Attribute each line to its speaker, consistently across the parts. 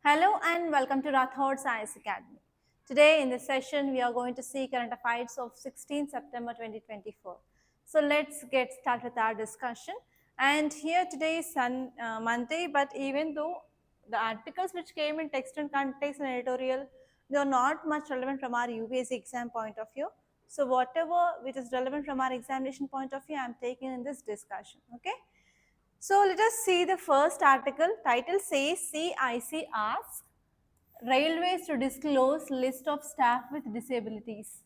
Speaker 1: Hello and welcome to Rathods Science Academy. Today in this session we are going to see current affairs of 16 September 2024. So let's get started with our discussion. And here today is Monday, but even though the articles which came in text and context and editorial, they are not much relevant from our UPSC exam point of view. So whatever which is relevant from our examination point of view, I am taking in this discussion. Okay. So let us see the first article. Title says CIC asks Railways to disclose list of staff with disabilities.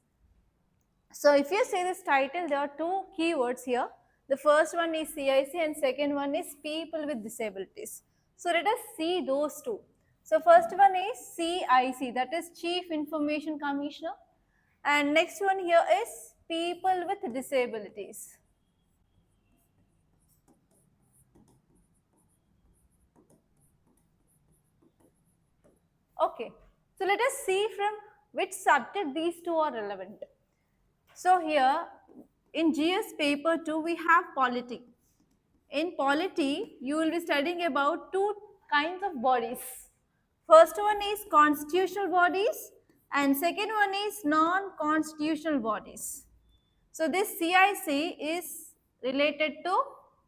Speaker 1: So if you see this title, there are two keywords here. The first one is CIC and second one is people with disabilities. So let us see those two. So first one is CIC, that is Chief Information Commissioner, and next one here is people with disabilities. Okay, so let us see from which subject these two are relevant. So here in GS paper 2 we have polity. In polity you will be studying about two kinds of bodies. First one is constitutional bodies and second one is non-constitutional bodies. So this CIC is related to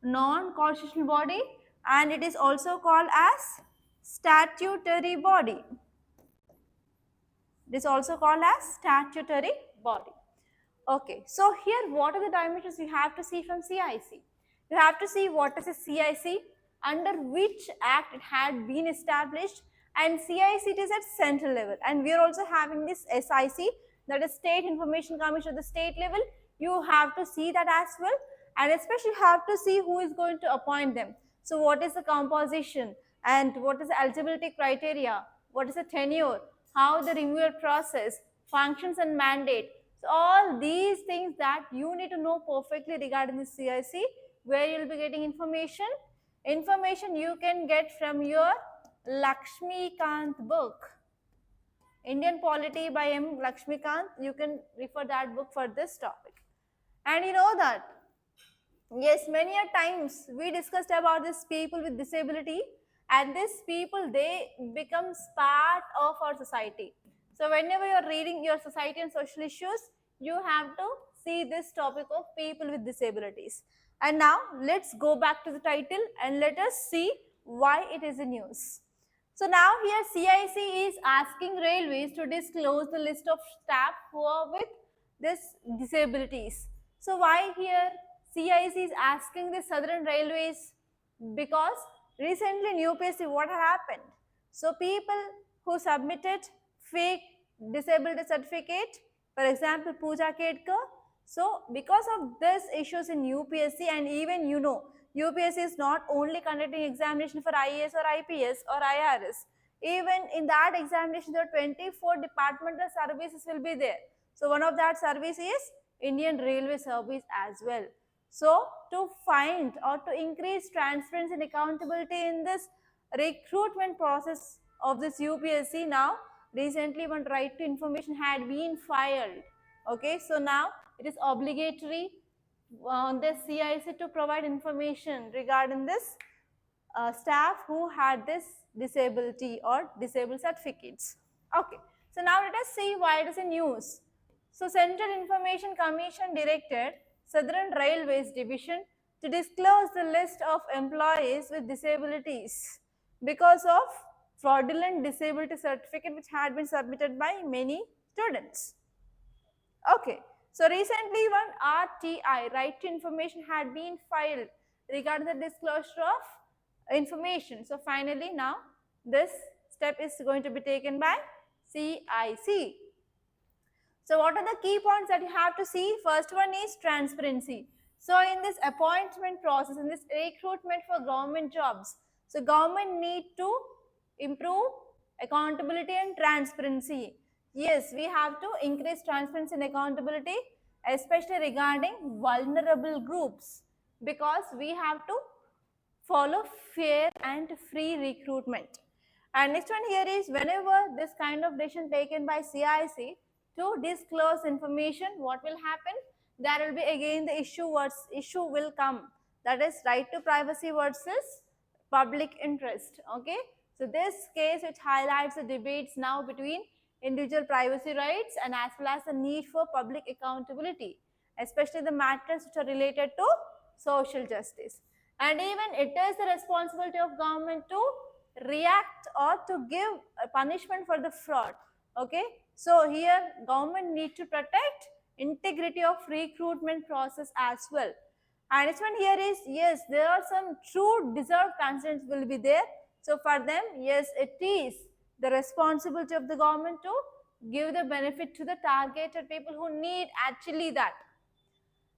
Speaker 1: non-constitutional body and it is also called as statutory body. It is also called as statutory body. Okay, so here what are the dimensions you have to see from CIC? You have to see what is a CIC, under which act it had been established, and CIC it is at central level, and we are also having this SIC, that is State Information Commission at the state level. You have to see that as well, and especially you have to see who is going to appoint them. So what is the composition and what is the eligibility criteria, what is the tenure, how the renewal process, functions and mandate. So all these things that you need to know perfectly regarding the CIC, where you will be getting information. Information you can get from your Lakshmikant book, Indian Polity by M. Lakshmikant. You can refer that book for this topic. And you know that, yes, many a times we discussed about these people with disability, and these people, they becomes part of our society. So whenever you are reading your society and social issues, you have to see this topic of people with disabilities. And now let's go back to the title and let us see why it is in news. So now here CIC is asking railways to disclose the list of staff who are with this disabilities. So why here CIC is asking the Southern Railways? Because recently in UPSC what happened? So people who submitted fake disability certificate, for example Pooja Kedkar, so because of this issues in UPSC, and even you know UPSC is not only conducting examination for IAS or IPS or IRS, even in that examination there are 24 departmental services will be there. So one of that service is Indian Railway Service as well. So to find or to increase transparency and accountability in this recruitment process of this UPSC, now recently one right to information had been filed. Okay, so now it is obligatory on the CIC to provide information regarding this staff who had this disability or disabled certificates. Okay, so now let us see why it is in news. So Central Information Commission directed Southern Railways Division to disclose the list of employees with disabilities because of fraudulent disability certificate which had been submitted by many students. Okay, so recently one RTI, right to information, had been filed regarding the disclosure of information. So finally now this step is going to be taken by CIC. So what are the key points that you have to see? First one is transparency. So in this appointment process, in this recruitment for government jobs, so government need to improve accountability and transparency. Yes, we have to increase transparency and accountability, especially regarding vulnerable groups, because we have to follow fair and free recruitment. And next one here is, whenever this kind of decision taken by CIC to disclose information, what will happen? There will be again the issue will come, that is right to privacy versus public interest. Okay, So this case which highlights the debates now between individual privacy rights and as well as the need for public accountability, especially the matters which are related to social justice. And even it is the responsibility of government to react or to give a punishment for the fraud. Okay, so here government need to protect integrity of recruitment process as well. And this one here is, yes, there are some true deserved concerns will be there. So for them, yes, it is the responsibility of the government to give the benefit to the targeted people who need actually that.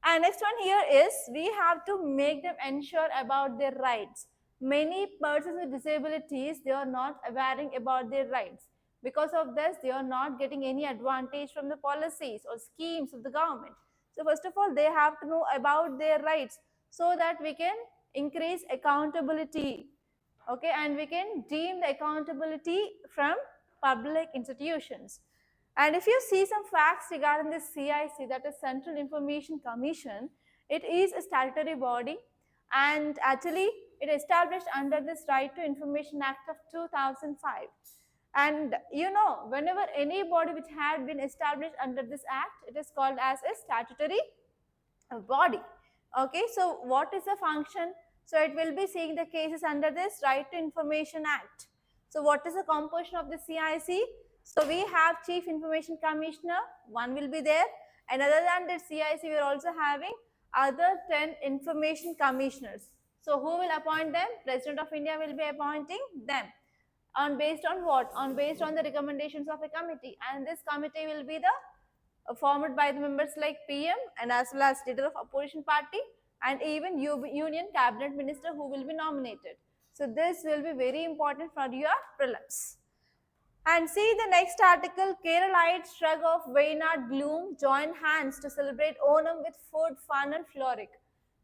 Speaker 1: And next one here is, we have to make them ensure about their rights. Many persons with disabilities, they are not aware about their rights. Because of this, they are not getting any advantage from the policies or schemes of the government. So first of all, they have to know about their rights so that we can increase accountability. Okay, and we can deem the accountability from public institutions. And if you see some facts regarding the CIC, that is Central Information Commission, it is a statutory body, and actually it established under this Right to Information Act of 2005. And you know, whenever any body which had been established under this act, it is called as a statutory body. Okay, so what is the function? So it will be seeing the cases under this Right to Information Act. So what is the composition of the CIC? So we have Chief Information Commissioner, one will be there, and other than the CIC, we are also having other 10 information commissioners. So who will appoint them? President of India will be appointing them. On based on what? On based on the recommendations of a committee, and this committee will be the formed by the members like PM and as well as leader of opposition party and even union cabinet minister who will be nominated. So this will be very important for your prelims. And see the next article, Keralites shrug off Waynard gloom, join hands to celebrate Onam with food, fun and frolic.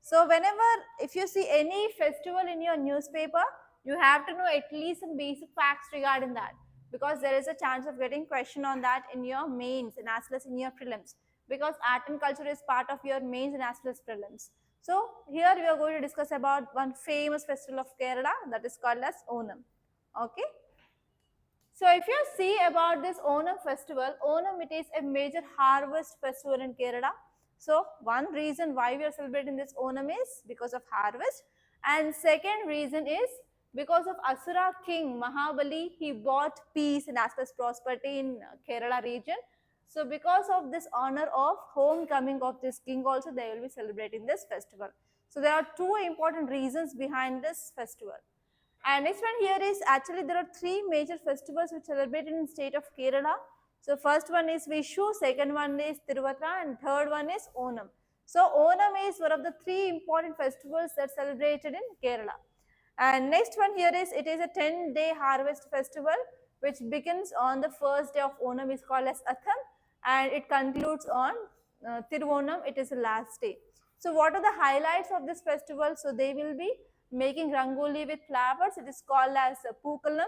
Speaker 1: So whenever, if you see any festival in your newspaper, you have to know at least some basic facts regarding that, because there is a chance of getting question on that in your mains and as well as in your prelims, because art and culture is part of your mains and as well as prelims. So here we are going to discuss about one famous festival of Kerala, that is called as Onam. Okay. So if you see about this Onam festival, Onam, it is a major harvest festival in Kerala. So one reason why we are celebrating this Onam is because of harvest, and second reason is because of Asura king Mahabali. He brought peace and as well as prosperity in Kerala region. So because of this honor of homecoming of this king also, they will be celebrating this festival. So there are two important reasons behind this festival. And next one here is, actually there are three major festivals which are celebrated in state of Kerala. So first one is Vishu, second one is Tiruvatra, and third one is Onam. So Onam is one of the three important festivals that are celebrated in Kerala. And next one here is, it is a 10-day harvest festival which begins on the first day of Onam, is called as Atham, and it concludes on Tiruvonam, it is the last day. So what are the highlights of this festival? So they will be making rangoli with flowers, it is called as Pookalam.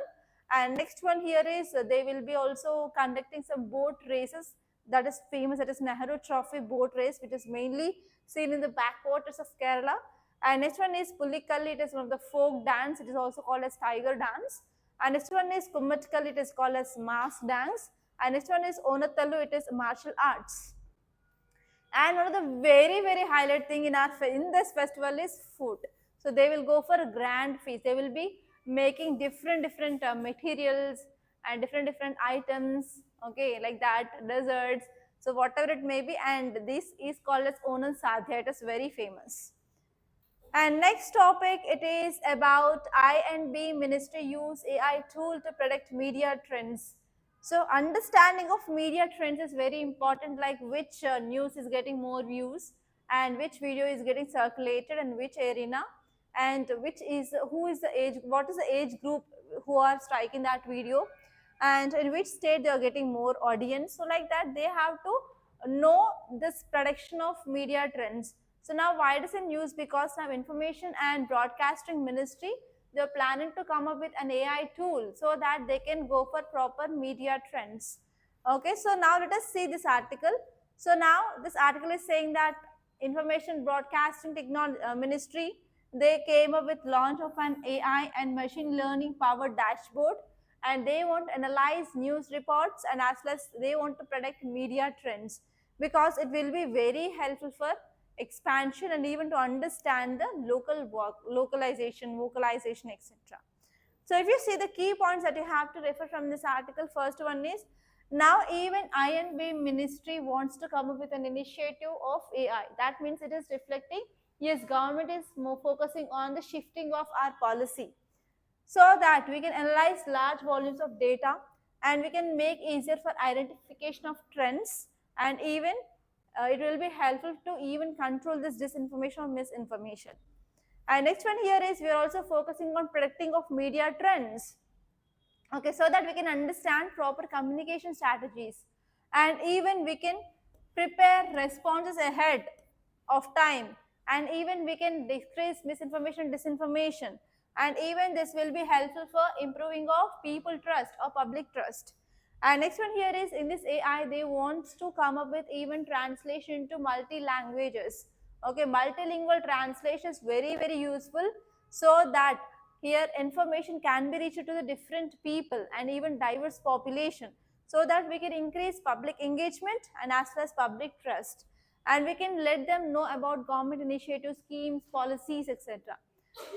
Speaker 1: And next one here is, they will be also conducting some boat races that is famous, that is Nehru Trophy boat race, which is mainly seen in the backwaters of Kerala. And next one is Pulikali, it is one of the folk dance, it is also called as tiger dance. And next one is Kummatkali, it is called as mass dance. And next one is Onattalu, it is martial arts. And one of the very highlight thing in this festival is food. So they will go for a grand feast. They will be making different materials and different items, okay, like that, desserts, so whatever it may be, and this is called as Onam Sadhya. It is very famous. And next topic, it is about I&B ministry use AI tool to predict media trends. So understanding of media trends is very important, like which news is getting more views and which video is getting circulated and which arena, and which is, who is the age, what is the age group who are striking that video, and in which state they are getting more audience. So like that, they have to know this prediction of media trends. So now why it is in use? Because now Information and Broadcasting Ministry, they are planning to come up with an AI tool so that they can go for proper media trends. Okay, so now let us see this article. So now this article is saying that Information Broadcasting Technology Ministry, they came up with launch of an AI and machine learning powered dashboard, and they want to analyze news reports and as well as they want to predict media trends, because it will be very helpful for expansion and even to understand the local work, localization, vocalization, etc. So if you see the key points that you have to refer from this article, first one is now even INB ministry wants to come up with an initiative of AI. That means it is reflecting, yes, government is more focusing on the shifting of our policy so that we can analyze large volumes of data and we can make easier for identification of trends, and even it will be helpful to even control this disinformation or misinformation. And next one here is we are also focusing on predicting of media trends. Okay, so that we can understand proper communication strategies and even we can prepare responses ahead of time, and even we can decrease misinformation, disinformation, and even this will be helpful for improving of people trust or public trust. And next one here is in this AI they want to come up with even translation to multi languages. Okay, multilingual translation is very useful so that here information can be reached to the different people and even diverse population, so that we can increase public engagement and as well as public trust, and we can let them know about government initiatives, schemes, policies, etc.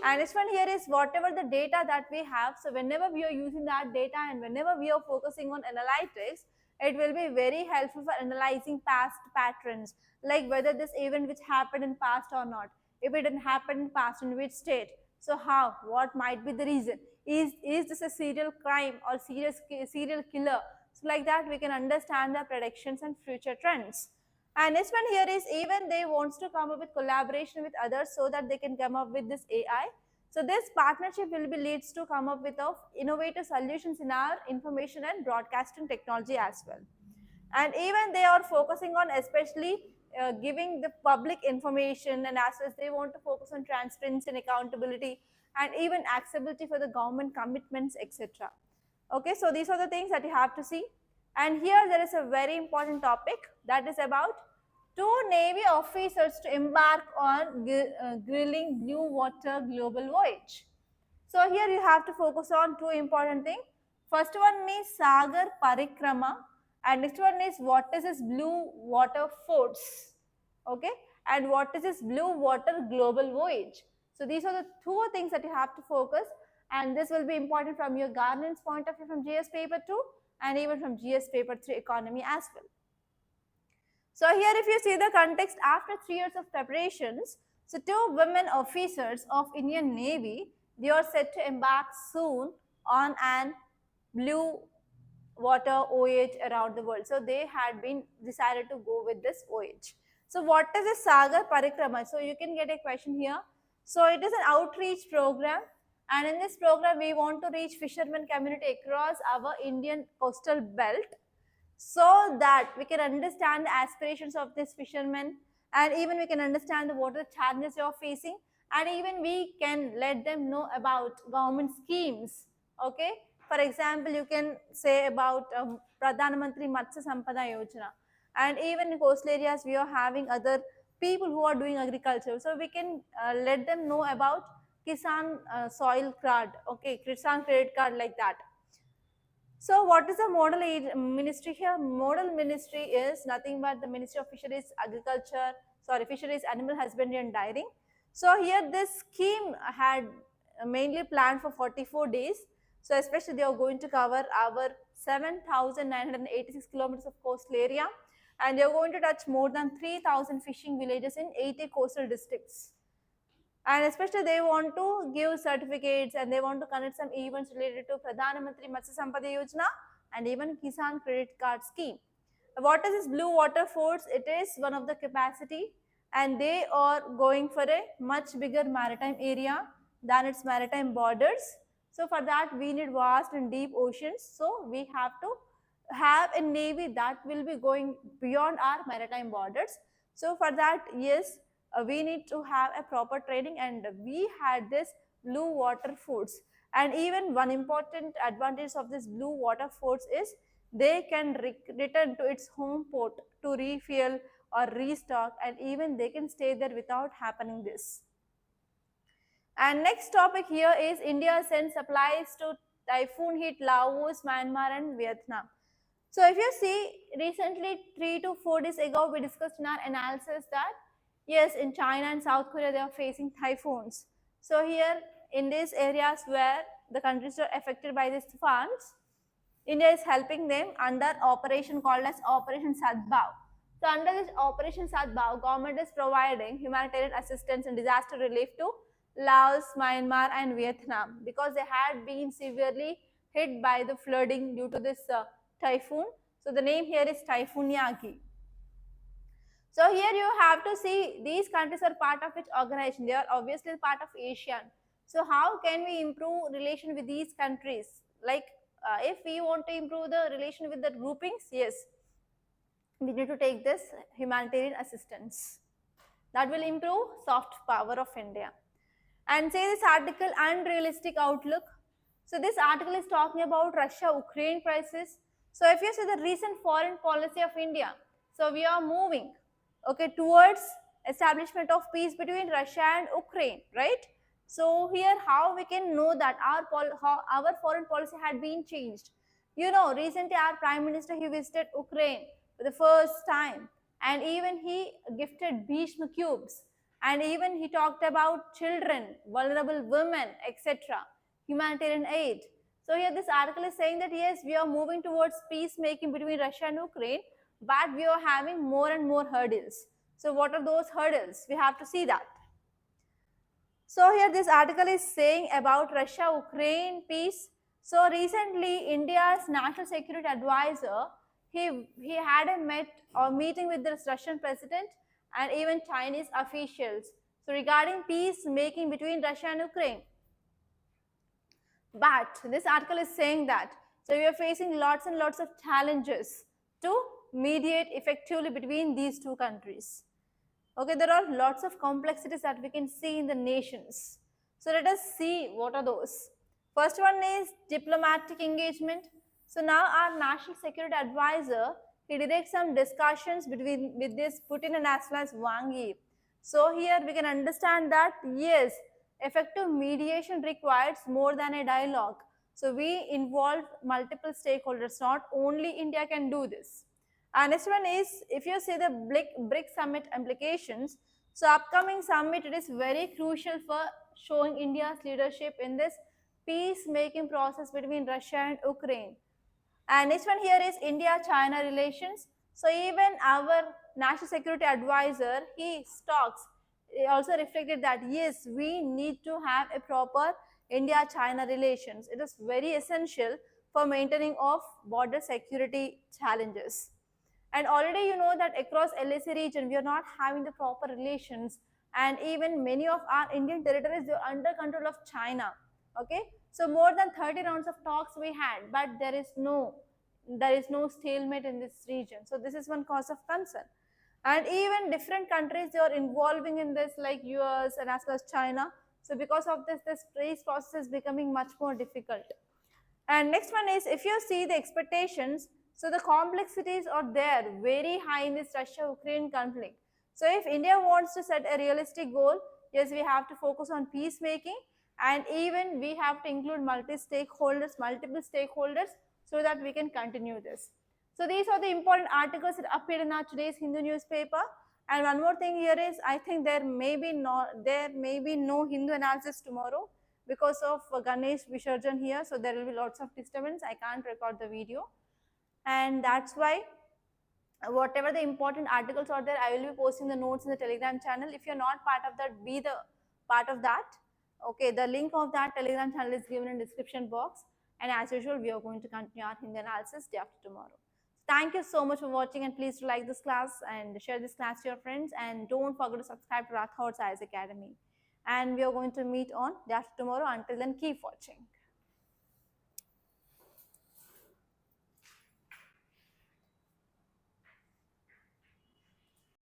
Speaker 1: And next one here is whatever the data that we have, so whenever we are using that data and whenever we are focusing on analytics, it will be very helpful for analyzing past patterns, like whether this event which happened in past or not, if it didn't happen in past, in which state, so how, what might be the reason, is this a serial crime or serial killer, so like that we can understand the predictions and future trends. And this one here is even they wants to come up with collaboration with others so that they can come up with this AI. So this partnership will be leads to come up with of innovative solutions in our information and broadcasting technology as well. And even they are focusing on especially giving the public information, and as well as they want to focus on transparency and accountability and even accessibility for the government commitments, etc. Okay, so these are the things that you have to see. And here there is a very important topic, that is about two Navy officers to embark on grilling blue water global voyage. So here you have to focus on two important things. First one is Sagar Parikrama, and next one is what is this blue water force, okay, and what is this blue water global voyage. So these are the two things that you have to focus, and this will be important from your governance point of view from GS paper 2 and even from GS paper 3 economy as well. So here if you see the context, after 3 years of preparations, so two women officers of Indian Navy, they are set to embark soon on an blue water voyage around the world. So they had been decided to go with this voyage. So what is a Sagar Parikrama? So you can get a question here. So it is an outreach program, and in this program we want to reach fishermen community across our Indian coastal belt, so that we can understand the aspirations of these fishermen, and even we can understand what are the challenges they are facing, and even we can let them know about government schemes. Okay, for example you can say about Pradhan Mantri Matsya Sampada Yojana, and even in coastal areas we are having other people who are doing agriculture, so we can let them know about Kisan soil card, okay, Kisan credit card, like that. So what is the model ministry here? Model ministry is nothing but the Ministry of Fisheries, Agriculture, Fisheries, Animal Husbandry and Dairying. So here this scheme had mainly planned for 44 days. So especially they are going to cover our 7,986 kilometers of coastal area, and they are going to touch more than 3,000 fishing villages in 80 coastal districts. And especially they want to give certificates and they want to conduct some events related to Pradhan Mantri Matsya Sampada Yojana and even Kisan credit card scheme. What is this blue water force? It is one of the capacity, and they are going for a much bigger maritime area than its maritime borders. So for that we need vast and deep oceans, so we have to have a navy that will be going beyond our maritime borders. So for that, yes, we need to have a proper training, and we had this blue water force. And even one important advantage of this blue water force is they can return to its home port to refuel or restock, and even they can stay there without happening this. And next topic here is India sends supplies to typhoon hit Laos, Myanmar and Vietnam. So if you see, recently 3 to 4 days ago, we discussed in our analysis that yes, in China and South Korea, they are facing typhoons. So here in these areas where the countries are affected by these typhoons, India is helping them under operation called as Operation Sadbhav. So under this Operation Sadbhav, government is providing humanitarian assistance and disaster relief to Laos, Myanmar and Vietnam because they had been severely hit by the flooding due to this typhoon. So the name here is Typhoon Yagi. So here you have to see these countries are part of which organization? They are obviously part of ASEAN. So how can we improve relation with these countries? Like if we want to improve the relation with the groupings, yes, we need to take this humanitarian assistance. That will improve soft power of India. And say this article, unrealistic outlook. So this article is talking about Russia-Ukraine crisis. So if you see the recent foreign policy of India, so we are moving, okay, towards establishment of peace between Russia and Ukraine, right? So here how we can know that our foreign policy had been changed. You know, recently our Prime Minister, he visited Ukraine for the first time and even he gifted Bhishma cubes and even he talked about children, vulnerable women, etc., humanitarian aid. So here this article is saying that yes, we are moving towards peacemaking between Russia and Ukraine, but we are having more and more hurdles. So what are those hurdles? We have to see that. So here this article is saying about Russia-Ukraine peace. So recently India's National Security Advisor, he had a meeting with the Russian president and even Chinese officials. So regarding peace making between Russia and Ukraine. But this article is saying that, so we are facing lots and lots of challenges to mediate effectively between these two countries. Okay, there are lots of complexities that we can see in the nations. So let us see what are those. First one is diplomatic engagement. So now our National Security Advisor, he directs some discussions with this Putin and as well as Wang Yi. So here we can understand that yes, effective mediation requires more than a dialogue. So we involve multiple stakeholders, not only India can do this. And next one is, if you see the BRIC summit implications, so upcoming summit, it is very crucial for showing India's leadership in this peacemaking process between Russia and Ukraine. And next one here is India-China relations. So even our National Security Advisor, he also reflected that yes, we need to have a proper India-China relations. It is very essential for maintaining of border security challenges. And already you know that across LAC region, we are not having the proper relations and even many of our Indian territories, they are under control of China. Okay, so more than 30 rounds of talks we had, but there is no stalemate in this region. So this is one cause of concern. And even different countries, they are involving in this like US and as well as China. So because of this peace process is becoming much more difficult. And next one is, if you see the expectations, so the complexities are there very high in this Russia-Ukraine conflict. So if India wants to set a realistic goal, yes, we have to focus on peacemaking and even we have to include multiple stakeholders so that we can continue this. So these are the important articles that appeared in our today's Hindu newspaper. And one more thing here is, I think there may be no Hindu analysis tomorrow because of Ganesh Visarjan here, so there will be lots of disturbance. I can't record the video, and that's why whatever the important articles are there, I will be posting the notes in the Telegram channel. If you're not part of that, be the part of that. Okay, the link of that Telegram channel is given in description box, and as usual, we are going to continue our Hindi analysis day after tomorrow. Thank you so much for watching, and please like this class and share this class to your friends, and don't forget to subscribe to Rathods IAS Academy. And we are going to meet on day after tomorrow. Until then, keep watching.